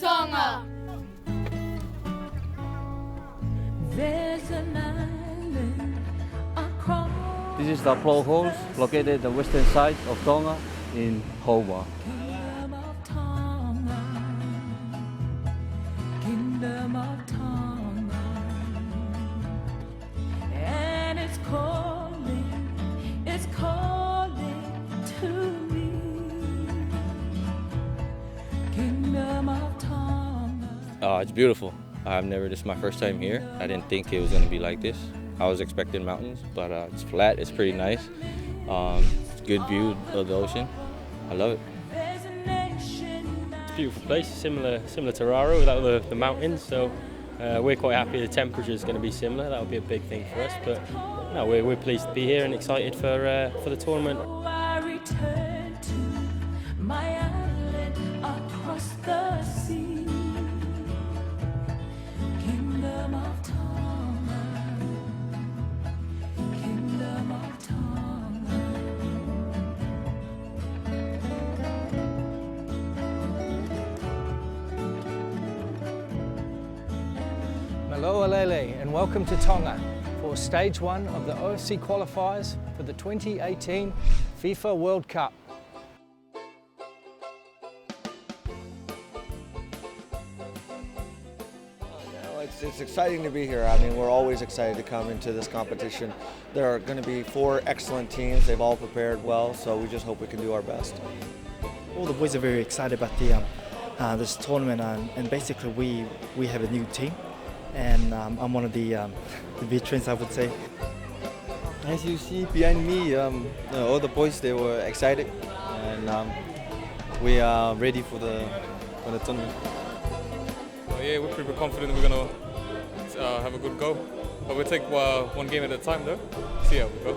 TONGA. There's an island across. This is the applause halls located at the western side of Tonga in Hobart. Kingdom of Tonga, Kingdom of Tonga, and it's calling to me. Kingdom of Tonga. It's beautiful. This is my first time here. I didn't think it was going to be like this. I was expecting mountains, but it's flat, it's pretty nice. It's a good view of the ocean. I love it. It's a beautiful place, similar to Raro without the mountains, so we're quite happy the temperature is going to be similar. That would be a big thing for us, but no, we're pleased to be here and excited for the tournament. I return to my island across the sea. Kingdom of Tonga, Kingdom of Tonga. Maloa Lele and welcome to Tonga for stage 1 of the OFC qualifiers for the 2018 FIFA World Cup. It's exciting to be here. I mean, we're always excited to come into this competition. There are going to be 4 excellent teams. They've all prepared well, so we just hope we can do our best. All the boys are very excited about this tournament, and basically we have a new team, and I'm one of the veterans, I would say. As you see behind me, all the boys, they were excited, and we are ready for the tournament. Yeah, we're pretty confident we're going to have a good go. But we'll take one game at a time though, see how we go.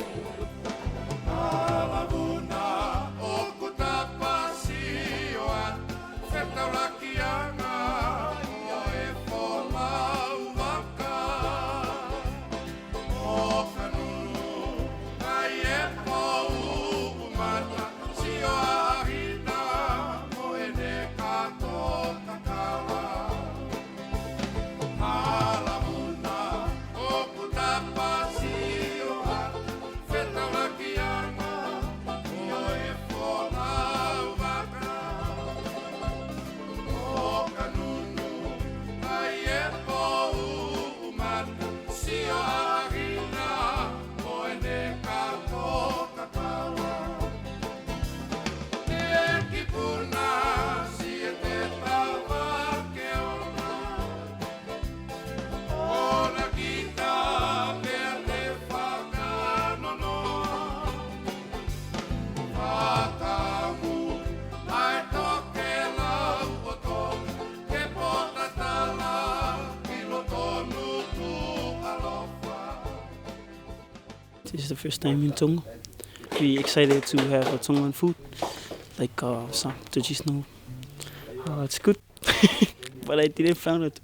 This is the first time in Tonga. We're excited to have Tongan food, like some traditional. It's good, but I didn't find it.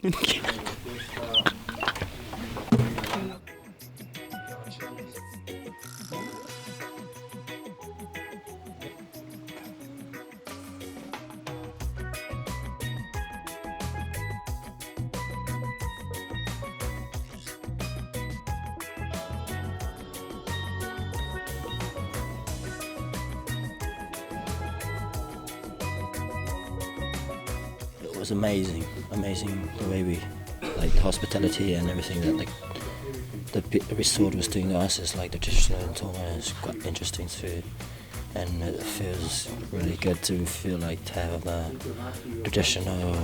It was amazing the way we, like the hospitality and everything that like the resort was doing to us is like the traditional in Tonga is quite interesting food, and it feels really good to feel like to have a traditional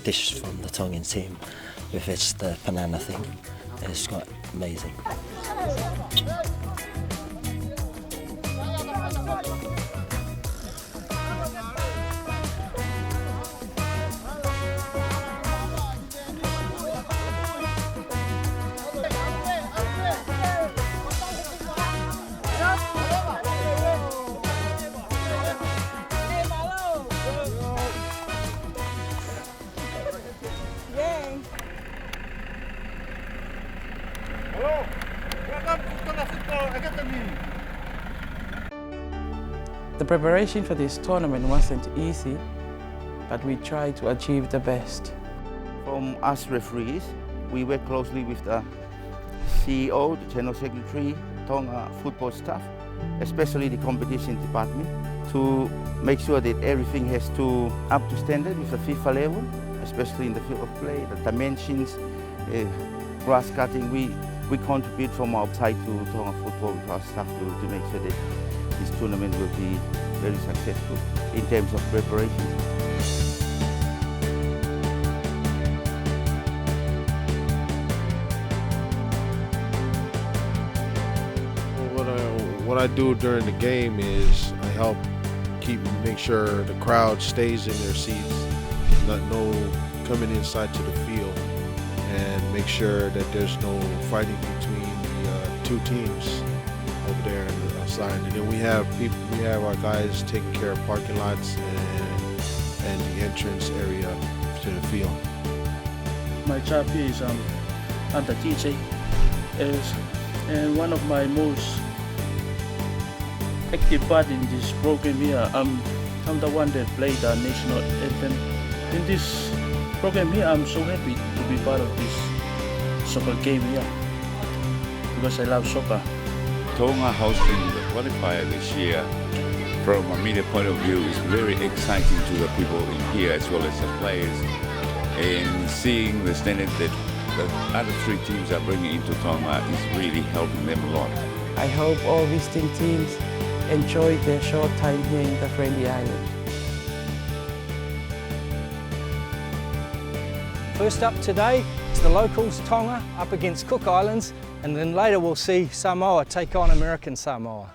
dish from the Tongan team, with it's the banana thing. It's quite amazing. The preparation for this tournament wasn't easy. but we try to achieve the best. From us referees, we work closely with the CEO, the General Secretary, Tonga football staff, especially the competition department, to make sure that everything has to up to standard with the FIFA level, especially in the field of play, the dimensions, grass cutting. We contribute from our side to Tonga football with our staff to make sure that this tournament will be very successful in terms of preparation. What I do during the game is I help make sure the crowd stays in their seats, no coming inside to the field, and make sure that there's no fighting between the two teams over there on the outside. And then we have our guys taking care of parking lots and the entrance area to the field. My job here is I'm the DJ, and one of my most active part in this program here. I'm the one that played the national anthem. In this program here, I'm so happy to be part of this soccer game here because I love soccer. Tonga hosting the qualifier this year, from a media point of view, is very exciting to the people in here as well as the players, and seeing the standard that the other three teams are bringing into Tonga is really helping them a lot. I hope all visiting teams enjoy their short time here in the Friendly Island. First up today is the locals, Tonga, up against Cook Islands, and then later we'll see Samoa take on American Samoa.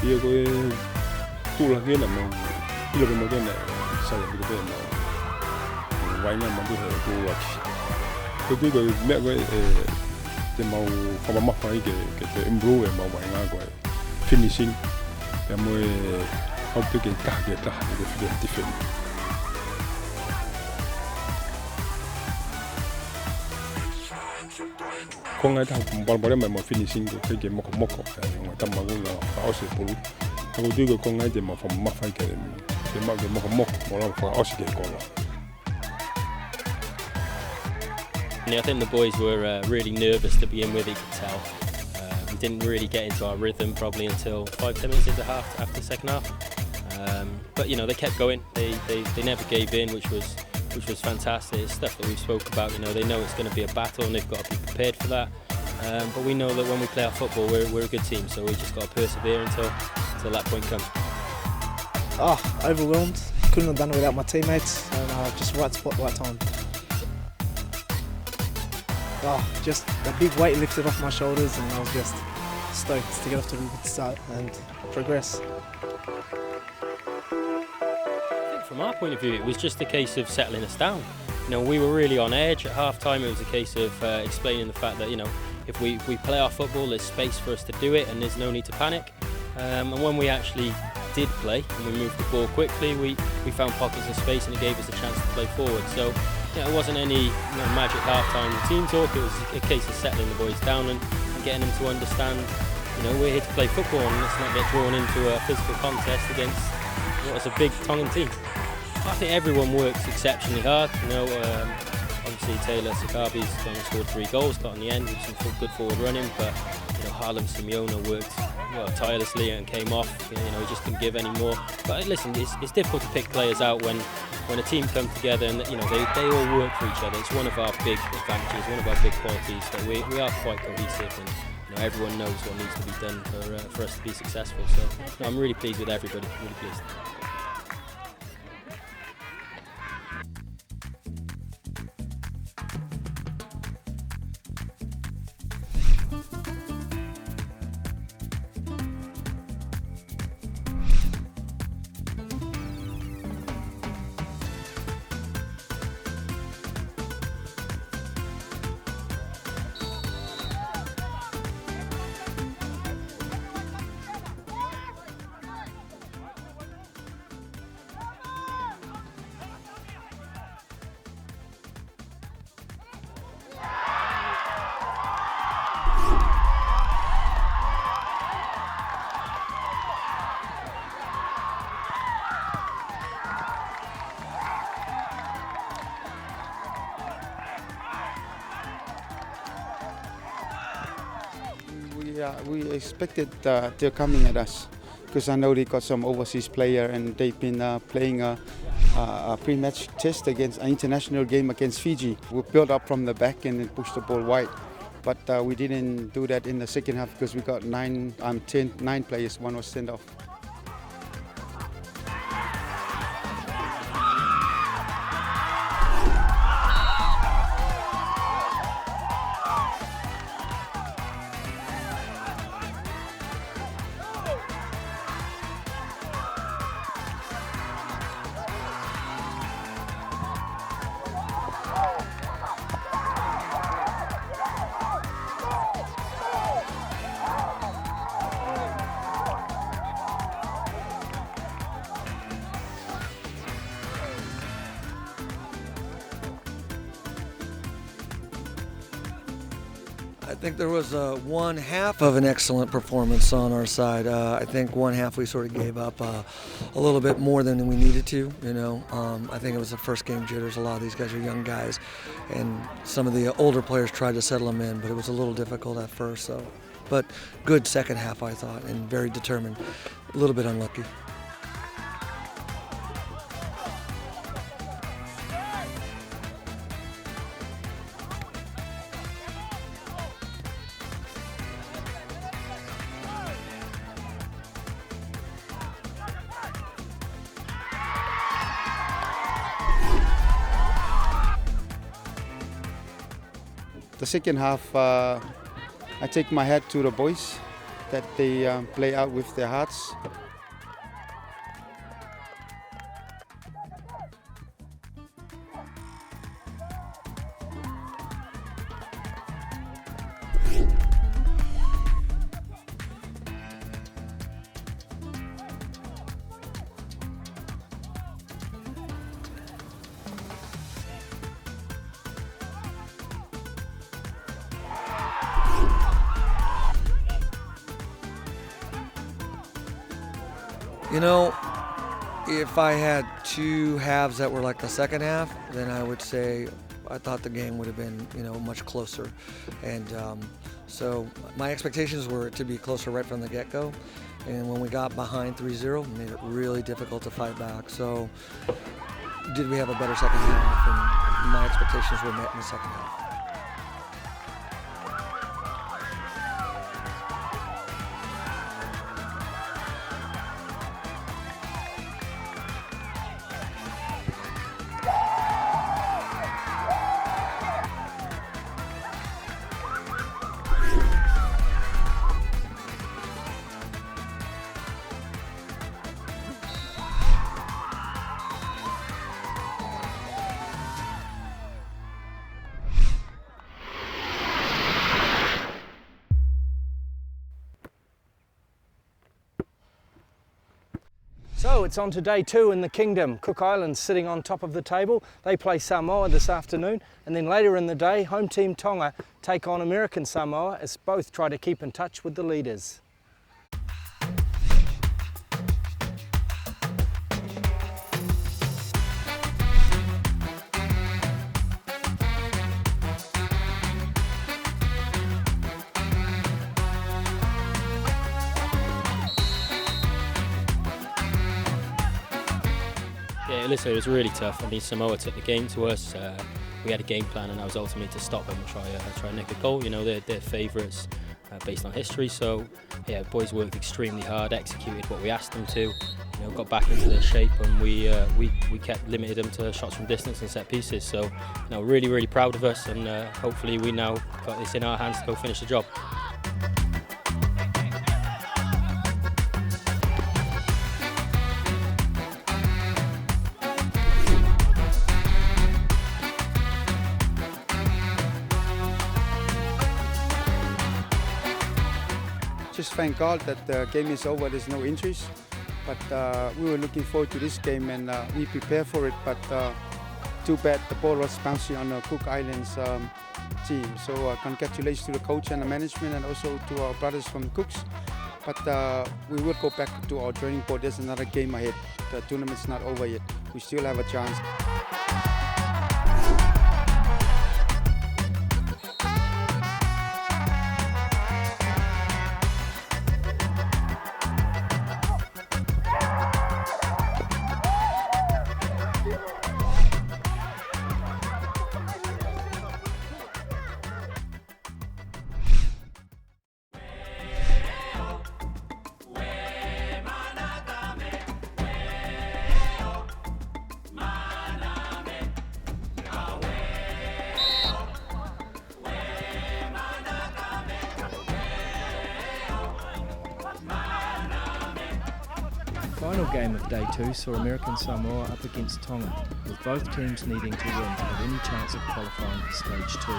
Ia koe tūlaki na mau ilo ke mau kena saya ke pe mau waina mau tu tūlaki. Ko tu koe mea koe te mau whamamawhai ke te improve mau waina koe finishing pe mo au pe ke kaha ke taha ke whiwhi te whiwhi. Ko ngai taha balbare mai mo finishing ko ke moko ngai tamagu na ose pulu. Ko tu ko ngai te mo whamamawhai ke moko mo la ose ke kola. I think the boys were really nervous to begin with, you could tell. We didn't really get into our rhythm probably until 5-10 minutes into after the second half. But you know, they kept going. They never gave in, which was fantastic. It's stuff that we've spoke about. You know, they know it's going to be a battle and they've got to be prepared for that. But we know that when we play our football, we're a good team. So we just got to persevere until that point comes. Overwhelmed. Couldn't have done it without my teammates. And just right spot, right time. Just a big weight lifted off my shoulders, and I was just stoked to get off to a good start and progress. I think from our point of view, it was just a case of settling us down. You know, we were really on edge at half time. It was a case of explaining the fact that, you know, if we play our football, there's space for us to do it and there's no need to panic. And when we actually did play and we moved the ball quickly, we found pockets of space and it gave us a chance to play forward. So yeah, it wasn't any magic half-time team talk. It was a case of settling the boys down and getting them to understand, you know, we're here to play football and let's not get drawn into a physical contest against what is a big Tongan team. I think everyone works exceptionally hard. You know, obviously Taylor Sakabi's gone and scored 3 goals, got on the end with some good forward running, but you know, Harlem Simeona worked tirelessly and came off. You know, he just didn't give any more. But listen, it's difficult to pick players out when a team come together and you know they all work for each other. It's one of our big advantages, one of our big qualities, that we are quite cohesive and you know, everyone knows what needs to be done for us to be successful. So no, I'm really pleased with everybody, really pleased. we expected they're coming at us because I know they got some overseas player and they've been playing a pre-match test against an international game against Fiji. We built up from the back and then pushed the ball wide, but we didn't do that in the second half because we got 9 players. One was sent off. I think there was one half of an excellent performance on our side. I think one half we sort of gave up a little bit more than we needed to. I think it was the first game jitters. A lot of these guys are young guys, and some of the older players tried to settle them in, but it was a little difficult at first. But good second half, I thought, and very determined. A little bit unlucky. The second half, I take my hat to the boys that they play out with their hearts. If I had two halves that were like the second half, then I would say I thought the game would have been, much closer. And so my expectations were to be closer right from the get-go. And when we got behind 3-0, it made it really difficult to fight back. So did we have a better second half? And my expectations were met in the second half. So it's on to day 2 in the Kingdom. Cook Islands sitting on top of the table. They play Samoa this afternoon, and then later in the day, home team Tonga take on American Samoa as both try to keep in touch with the leaders. Yeah, listen, it was really tough. I mean, Samoa took the game to us. We had a game plan, and that was ultimately to stop them and try and nick a goal. They're favourites based on history. So, yeah, boys worked extremely hard, executed what we asked them to. Got back into their shape, and we kept limited them to shots from distance and set pieces. So, really, really proud of us, and hopefully we now got this in our hands to go finish the job. Just thank God that the game is over, there's no injuries. But we were looking forward to this game and we prepared for it. But too bad the ball was bouncing on the Cook Islands team. So congratulations to the coach and the management and also to our brothers from Cooks. But we will go back to our drawing board. There's another game ahead. The tournament's not over yet. We still have a chance. final game of day 2 saw American Samoa up against Tonga, with both teams needing to win to have any chance of qualifying for stage 2.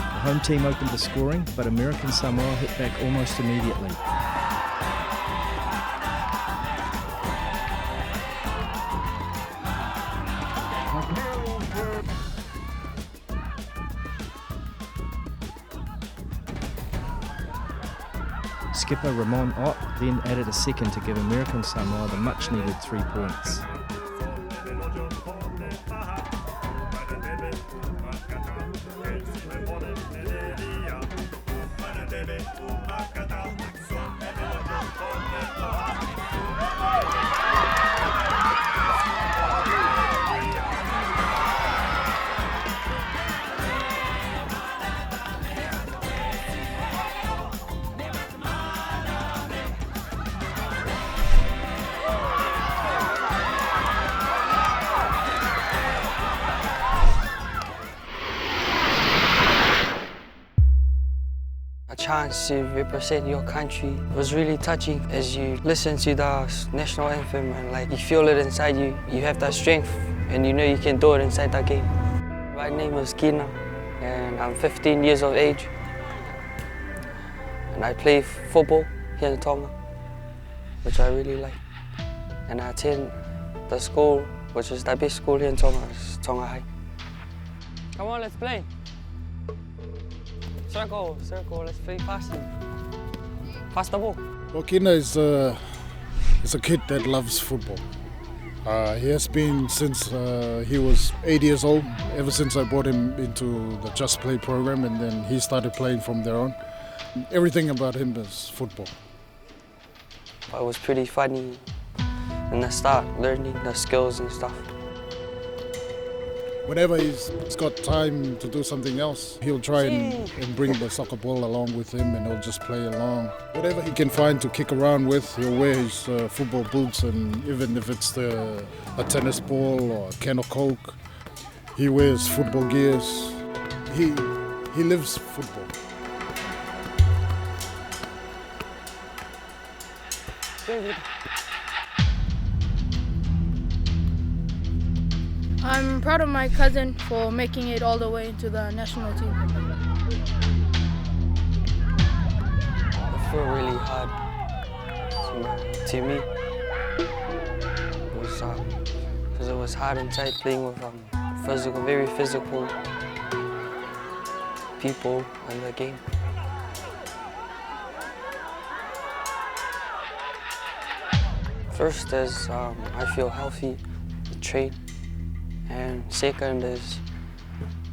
The home team opened the scoring, but American Samoa hit back almost immediately. Skipper Ramon Ott then added a second to give American Samoa the much-needed 3 points. A chance to represent your country was really touching as you listen to the national anthem and you feel it inside you. You have that strength and you know you can do it inside that game. My name is Kina and I'm 15 years of age. And I play football here in Tonga, which I really like. And I attend the school, which is the best school here in Tonga, is Tonga High. Come on, let's play. Circle, let's play fast. Pass the ball. Well, Kina is a kid that loves football. He has been since he was 8 years old, ever since I brought him into the Just Play program, and then he started playing from there on. Everything about him is football. It was pretty funny in the start, learning the skills and stuff. Whenever he's got time to do something else, he'll try and bring the soccer ball along with him, and he'll just play along. Whatever he can find to kick around with, he'll wear his football boots, and even if it's a tennis ball or a can of Coke, he wears football gears. He lives football. I'm proud of my cousin for making it all the way into the national team. I feel really hard to me. Because it was hard inside playing with very physical people in the game. First is I feel healthy to train. And second is,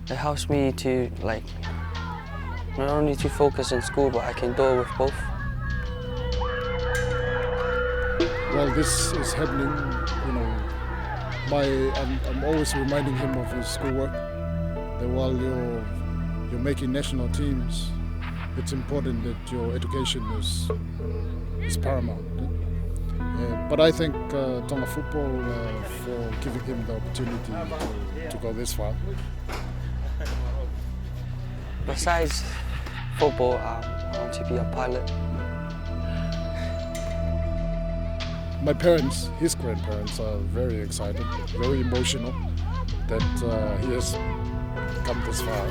it helps me to not only to focus in school, but I can do it with both. Well, this is happening, I'm always reminding him of his schoolwork, that while you're making national teams, it's important that your education is paramount. But I thank Tonga Football for giving him the opportunity to go this far. Besides football, I want to be a pilot. My parents, his grandparents, are very excited, very emotional that he has come this far.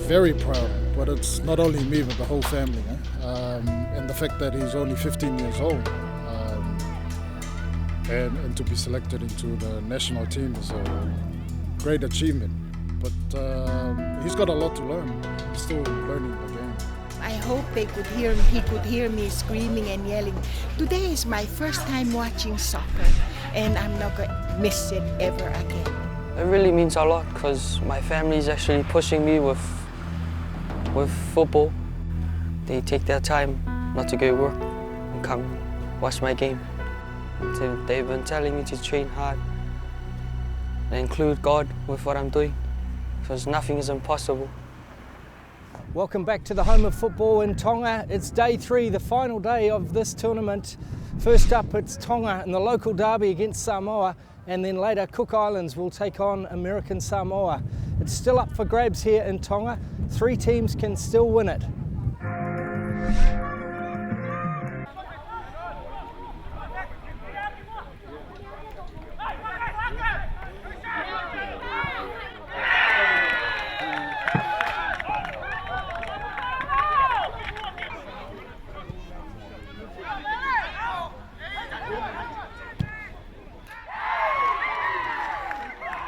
Very proud, but it's not only me, but the whole family. And the fact that he's only 15 years old and to be selected into the national team is a great achievement. But he's got a lot to learn. He's still learning the game. I hope he could hear me screaming and yelling. Today is my first time watching soccer, and I'm not going to miss it ever again. It really means a lot because my family is actually pushing me with football. They take their time not to go to work and come watch my game. So they've been telling me to train hard and include God with what I'm doing, because nothing is impossible. Welcome back to the home of football in Tonga. It's day 3, the final day of this tournament. First up, it's Tonga in the local derby against Samoa, and then later Cook Islands will take on American Samoa. It's still up for grabs here in Tonga. 3 teams can still win it.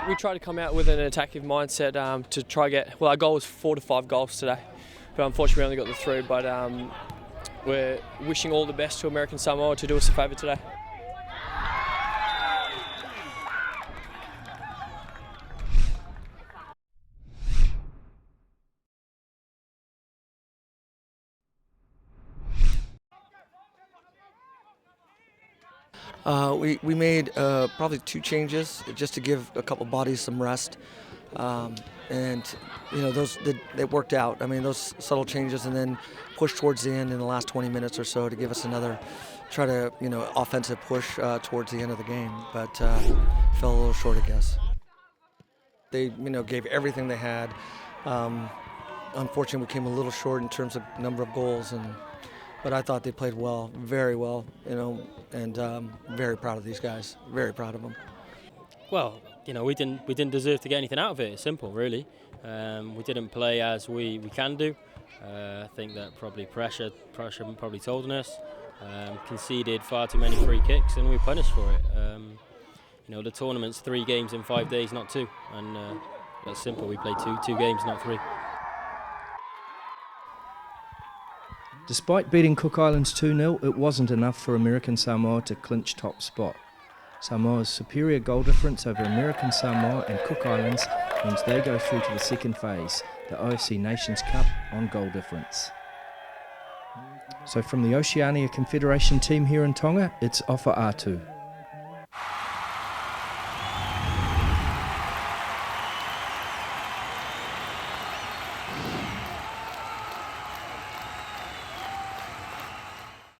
We try to come out with an attacking mindset to try get, well, our goal was 4 to 5 goals today, but unfortunately we only got the 3, but we're wishing all the best to American Samoa to do us a favour today. We made probably 2 changes just to give a couple bodies some rest, and you know those they worked out. I mean, those subtle changes, and then push towards the end in the last 20 minutes or so to give us another offensive push towards the end of the game, but fell a little short, I guess. They gave everything they had. Unfortunately, we came a little short in terms of number of goals, but I thought they played well, very well, and very proud of these guys, very proud of them. Well, we didn't deserve to get anything out of it. It's simple, really. We didn't play as we can do. I think that probably pressure probably told on us. Conceded far too many free kicks, and we were punished for it. The tournament's 3 games in 5 days, not 2, and that's simple. We played two games, not 3. Despite beating Cook Islands 2-0, it wasn't enough for American Samoa to clinch top spot. Samoa's superior goal difference over American Samoa and Cook Islands means they go through to the second phase, the OFC Nations Cup on goal difference. So from the Oceania Confederation team here in Tonga, it's Ofa Atu.